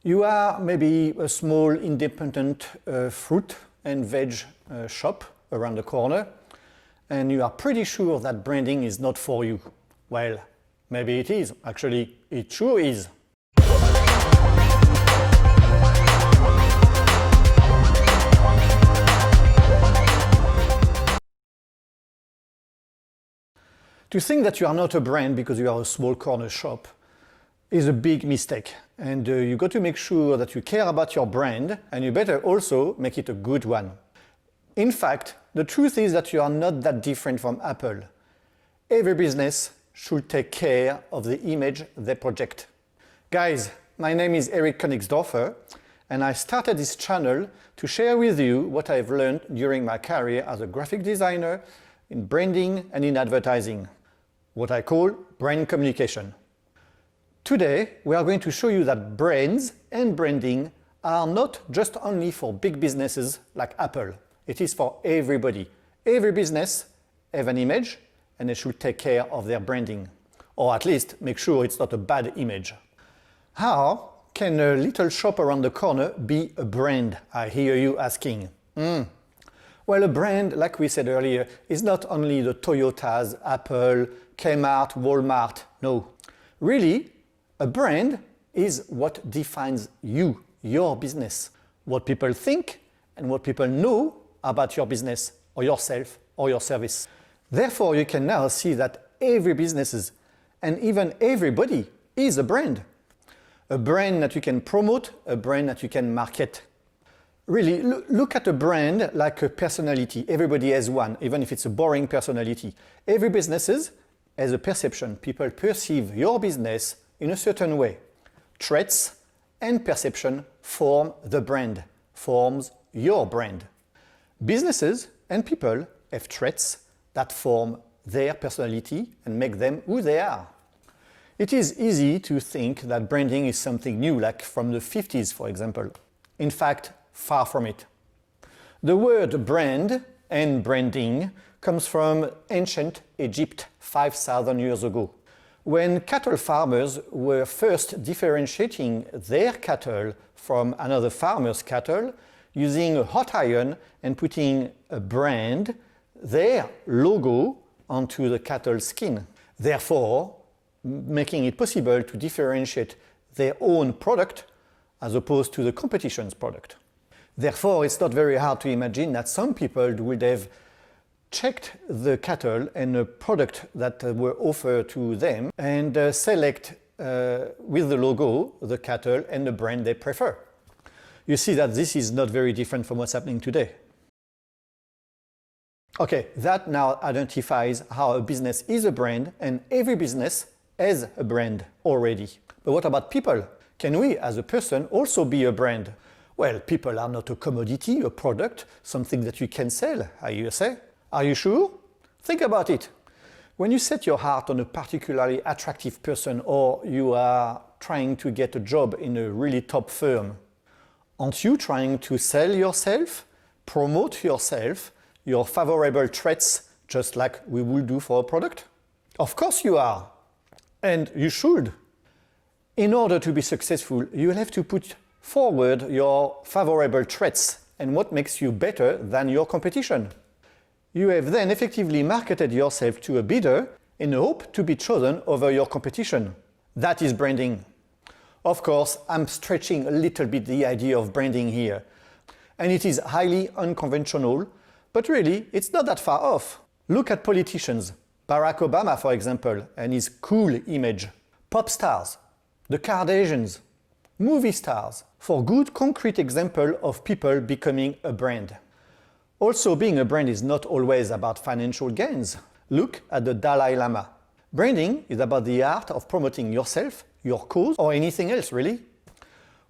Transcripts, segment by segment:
You are maybe a small independent fruit and veg shop around the corner, and you are pretty sure that branding is not for you. Well, maybe it is. Actually, it sure is. To think that you are not a brand because you are a small corner shop is a big mistake, and you got to make sure that you care about your brand, and you better also make it a good one. In fact, the truth is that you are not that different from Apple. Every business should take care of the image they project. Guys, my name is Eric Königsdorfer, and I started this channel to share with you what I've learned during my career as a graphic designer, in branding and in advertising, what I call brand communication. Today, we are going to show you that brands and branding are not just only for big businesses like Apple. It is for everybody. Every business has an image, and they should take care of their branding, or at least make sure it's not a bad image. How can a little shop around the corner be a brand, I hear you asking? Well, a brand, like we said earlier, is not only the Toyotas, Apple, Kmart, Walmart. No. Really, a brand is what defines you, your business. What people think and what people know about your business or yourself or your service. Therefore, you can now see that every business and even everybody is a brand. A brand that you can promote, a brand that you can market. Really, look at a brand like a personality. Everybody has one, even if it's a boring personality. Every business has a perception. People perceive your business in a certain way. Traits and perception form the brand, forms your brand. Businesses and people have traits that form their personality and make them who they are. It is easy to think that branding is something new, like from the 50s, for example. In fact, far from it. The word brand and branding comes from ancient Egypt 5,000 years ago, when cattle farmers were first differentiating their cattle from another farmer's cattle using a hot iron and putting a brand, their logo, onto the cattle's skin. Therefore, making it possible to differentiate their own product as opposed to the competition's product. Therefore, it's not very hard to imagine that some people would have checked the cattle and the product that were offered to them and select with the logo the cattle and the brand they prefer. You see that this is not very different from what's happening today. Okay, that now identifies how a business is a brand, and every business has a brand already. But what about people? Can we, as a person, also be a brand? Well, people are not a commodity, a product, something that you can sell, I say. Are you sure? Think about it. When you set your heart on a particularly attractive person, or you are trying to get a job in a really top firm, aren't you trying to sell yourself, promote yourself, your favorable traits, just like we would do for a product? Of course you are. And you should. In order to be successful, you will have to put forward your favorable traits and what makes you better than your competition. You have then effectively marketed yourself to a bidder in the hope to be chosen over your competition. That is branding. Of course, I'm stretching a little bit the idea of branding here. And it is highly unconventional, but really, it's not that far off. Look at politicians. Barack Obama, for example, and his cool image. Pop stars, the Kardashians, movie stars, for good concrete example of people becoming a brand. Also, being a brand is not always about financial gains. Look at the Dalai Lama. Branding is about the art of promoting yourself, your cause, or anything else really.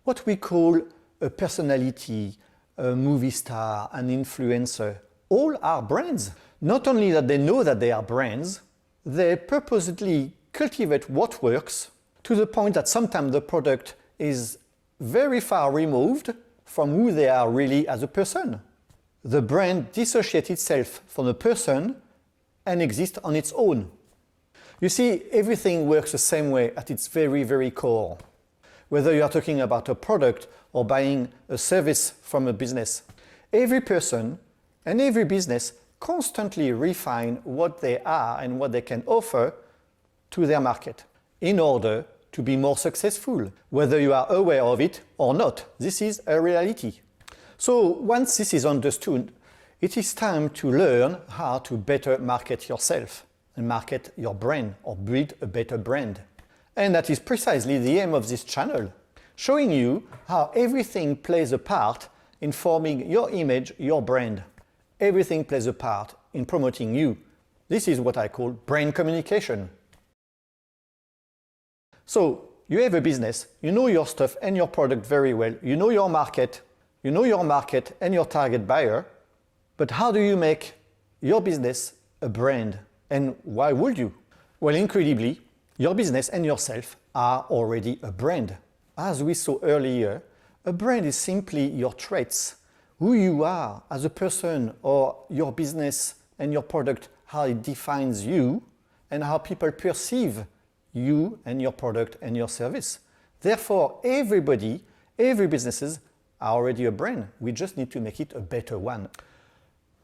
What we call a personality, a movie star, an influencer, all are brands. Not only that they know that they are brands, they purposely cultivate what works to the point that sometimes the product is very far removed from who they are really as a person. The brand dissociates itself from the person and exists on its own. You see, everything works the same way at its very, very core. whether you are talking about a product or buying a service from a business. Every person and every business constantly refine what they are and what they can offer to their market in order to be more successful, whether you are aware of it or not. This is a reality. So once this is understood, it is time to learn how to better market yourself and market your brand or build a better brand. And that is precisely the aim of this channel, showing you how everything plays a part in forming your image, your brand. Everything plays a part in promoting you. This is what I call brand communication. So you have a business, you know your stuff and your product very well, you know your market and your target buyer, but how do you make your business a brand? And why would you? Well, incredibly, your business and yourself are already a brand. As we saw earlier, a brand is simply your traits, who you are as a person, or your business and your product, how it defines you and how people perceive you and your product and your service. Therefore, every businesses are already a brand. We just need to make it a better one.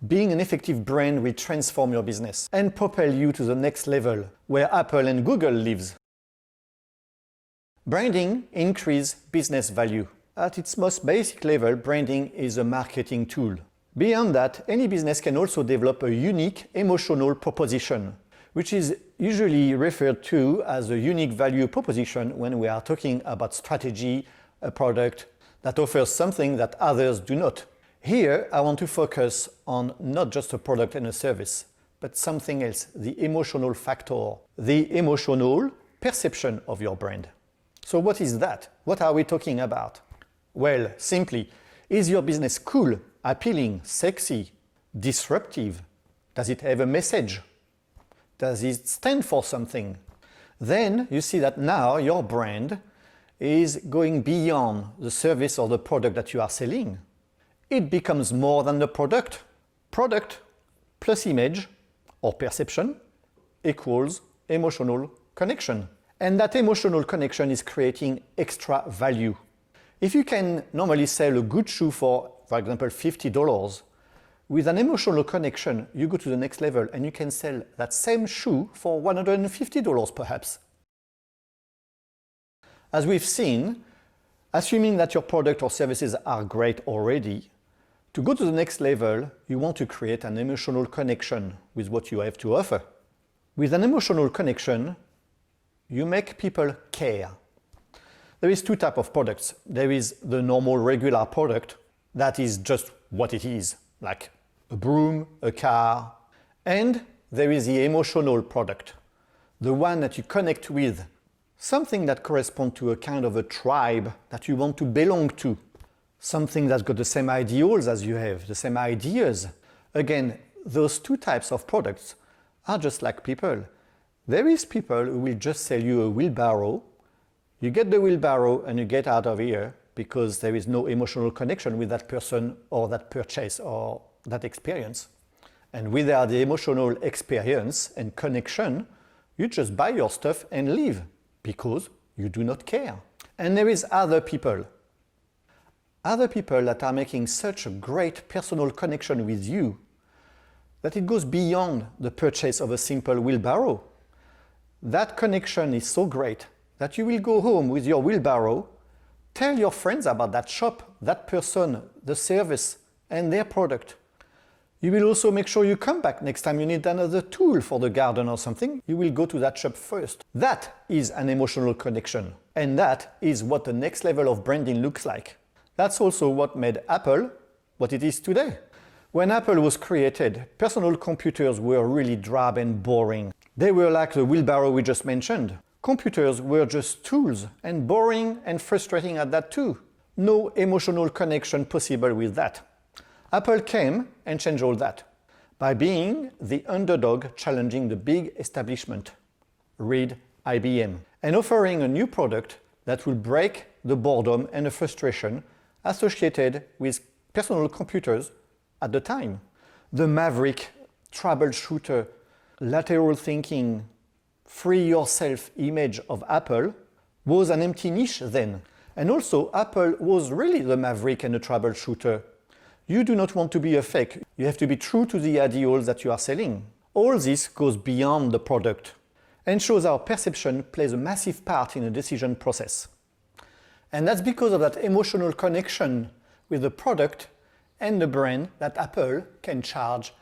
Being an effective brand will transform your business and propel you to the next level where Apple and Google lives. Branding increases business value. At its most basic level, branding is a marketing tool. Beyond that, any business can also develop a unique emotional proposition, which is usually referred to as a unique value proposition when we are talking about strategy, a product that offers something that others do not. Here, I want to focus on not just a product and a service, but something else, the emotional factor, the emotional perception of your brand. So what is that? What are we talking about? Well, simply, is your business cool, appealing, sexy, disruptive? Does it have a message? Does it stand for something? Then you see that now your brand is going beyond the service or the product that you are selling. It becomes more than the product. Product plus image or perception equals emotional connection. And that emotional connection is creating extra value. If you can normally sell a good shoe for example, $50, with an emotional connection, you go to the next level and you can sell that same shoe for $150 perhaps. As we've seen, assuming that your product or services are great already, to go to the next level, you want to create an emotional connection with what you have to offer. With an emotional connection, you make people care. There is two types of products. There is the normal regular product that is just what it is, like a broom, a car. And there is the emotional product, the one that you connect with, something that corresponds to a kind of a tribe that you want to belong to, something that's got the same ideals as you have, the same ideas. Again, those two types of products are just like people. There is people who will just sell you a wheelbarrow. You get the wheelbarrow and you get out of here because there is no emotional connection with that person or that purchase or that experience. And without the emotional experience and connection, you just buy your stuff and leave because you do not care. And there is other people that are making such a great personal connection with you that it goes beyond the purchase of a simple wheelbarrow. That connection is so great that you will go home with your wheelbarrow, tell your friends about that shop, that person, the service, and their product. You will also make sure you come back next time you need another tool for the garden or something. You will go to that shop first. That is an emotional connection. And that is what the next level of branding looks like. That's also what made Apple what it is today. When Apple was created, personal computers were really drab and boring. They were like the wheelbarrow we just mentioned. Computers were just tools and boring and frustrating at that too. No emotional connection possible with that. Apple came and changed all that by being the underdog challenging the big establishment, read IBM, and offering a new product that will break the boredom and the frustration associated with personal computers at the time. The maverick, troubleshooter, lateral thinking, free yourself image of Apple was an empty niche then. And also, Apple was really the maverick and the troubleshooter. You do not want to be a fake. You have to be true to the ideals that you are selling. All this goes beyond the product and shows how perception plays a massive part in the decision process. And that's because of that emotional connection with the product and the brand that Apple can charge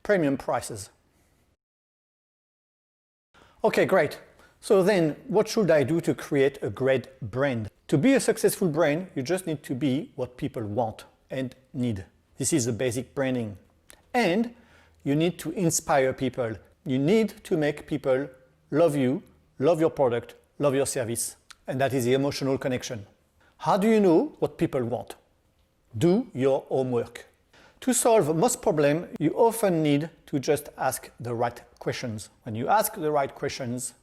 premium prices. Okay, great. So then, what should I do to create a great brand? To be a successful brand, you just need to be what people want and need. This is the basic branding. And you need to inspire people. You need to make people love you, love your product, love your service. And that is the emotional connection. How do you know what people want? Do your homework. To solve most problems, you often need to just ask the right questions. When you ask the right questions,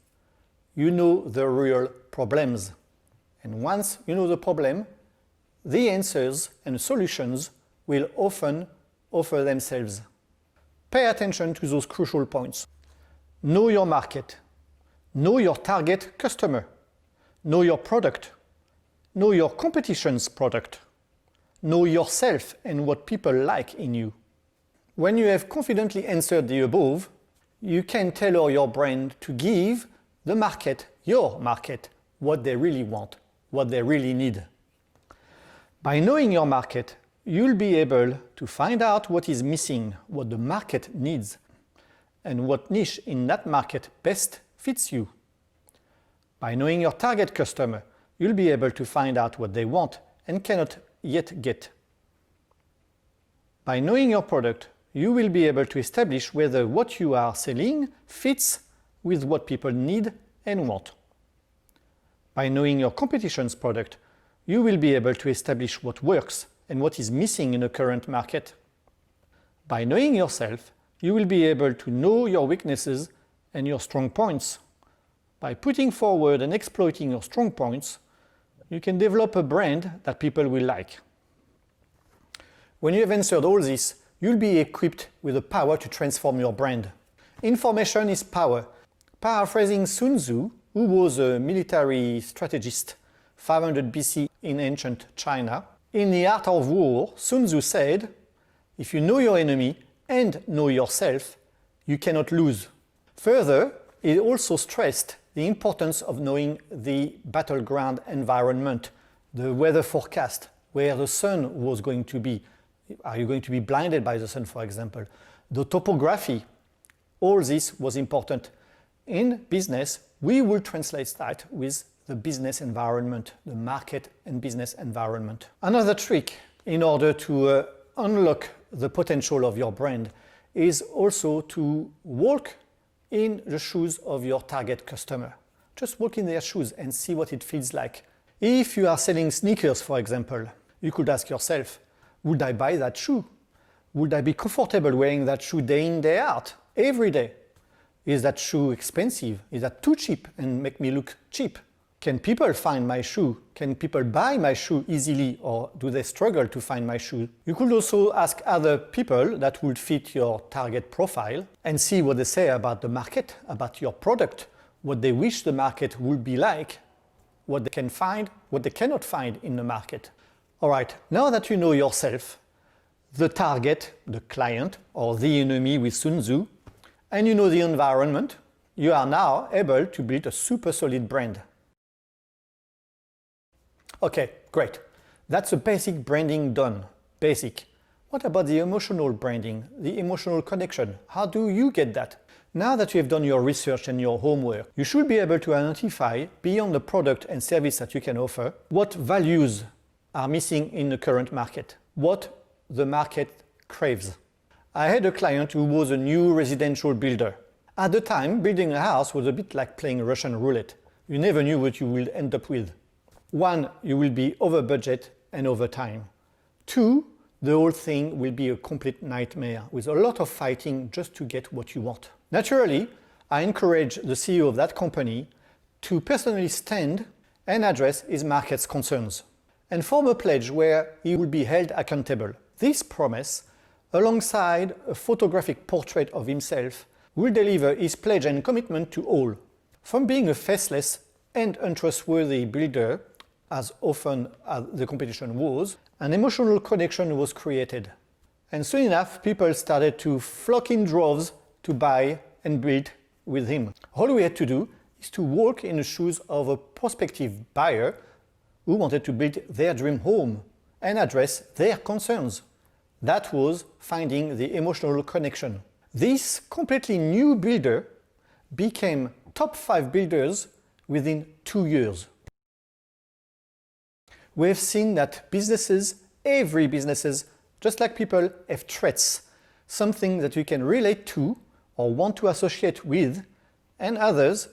you know the real problems. And once you know the problem, the answers and solutions will often offer themselves. Pay attention to those crucial points. Know your market. Know your target customer. Know your product. Know your competition's product. Know yourself and what people like in you. When you have confidently answered the above, you can tailor your brand to give the market, your market, what they really want, what they really need. By knowing your market, you'll be able to find out what is missing, what the market needs, and what niche in that market best fits you. By knowing your target customer, you'll be able to find out what they want and cannot yet get. By knowing your product, you will be able to establish whether what you are selling fits with what people need and want. By knowing your competition's product, you will be able to establish what works and what is missing in the current market. By knowing yourself, you will be able to know your weaknesses and your strong points. By putting forward and exploiting your strong points, you can develop a brand that people will like. When you have answered all this, you'll be equipped with the power to transform your brand. Information is power. Paraphrasing Sun Tzu, who was a military strategist 500 BC in ancient China, in The Art of War, Sun Tzu said, "If you know your enemy and know yourself, you cannot lose." Further, he also stressed the importance of knowing the battleground environment, the weather forecast, where the sun was going to be. Are you going to be blinded by the sun, for example? The topography. All this was important. In business, we will translate that with the business environment, the market and business environment. Another trick in order to unlock the potential of your brand is also to walk in the shoes of your target customer. Just walk in their shoes and see what it feels like. If you are selling sneakers, for example, you could ask yourself, would I buy that shoe? Would I be comfortable wearing that shoe day in, day out, every day? Is that shoe expensive? Is that too cheap and make me look cheap? Can people find my shoe? Can people buy my shoe easily, or do they struggle to find my shoe? You could also ask other people that would fit your target profile and see what they say about the market, about your product, what they wish the market would be like, what they can find, what they cannot find in the market. All right, now that you know yourself, the target, the client, or the enemy with Sun Tzu, and you know the environment, you are now able to build a super solid brand. Okay, great. That's the basic branding done. Basic. What about the emotional branding, the emotional connection? How do you get that? Now that you have done your research and your homework, you should be able to identify, beyond the product and service that you can offer, what values are missing in the current market, what the market craves. I had a client who was a new residential builder. At the time, building a house was a bit like playing Russian roulette. You never knew what you would end up with. 1, you will be over budget and over time. 2, the whole thing will be a complete nightmare with a lot of fighting just to get what you want. Naturally, I encourage the CEO of that company to personally stand and address his market's concerns and form a pledge where he will be held accountable. This promise, alongside a photographic portrait of himself, will deliver his pledge and commitment to all. From being a faceless and untrustworthy builder, as often as the competition was, an emotional connection was created. And soon enough, people started to flock in droves to buy and build with him. All we had to do is to walk in the shoes of a prospective buyer who wanted to build their dream home and address their concerns. That was finding the emotional connection. This completely new builder became top 5 builders within 2 years. We've seen that businesses, every businesses, just like people, have traits, something that you can relate to or want to associate with, and others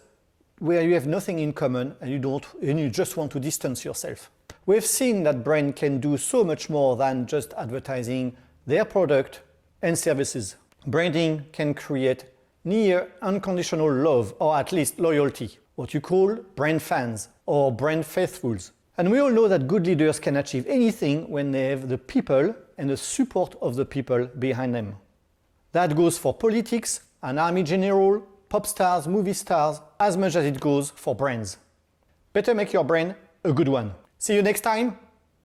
where you have nothing in common and you just want to distance yourself. We've seen that brand can do so much more than just advertising their product and services. Branding can create near unconditional love, or at least loyalty, what you call brand fans or brand faithfuls. And we all know that good leaders can achieve anything when they have the people and the support of the people behind them. That goes for politics, an army general, pop stars, movie stars, as much as it goes for brands. Better make your brand a good one. See you next time!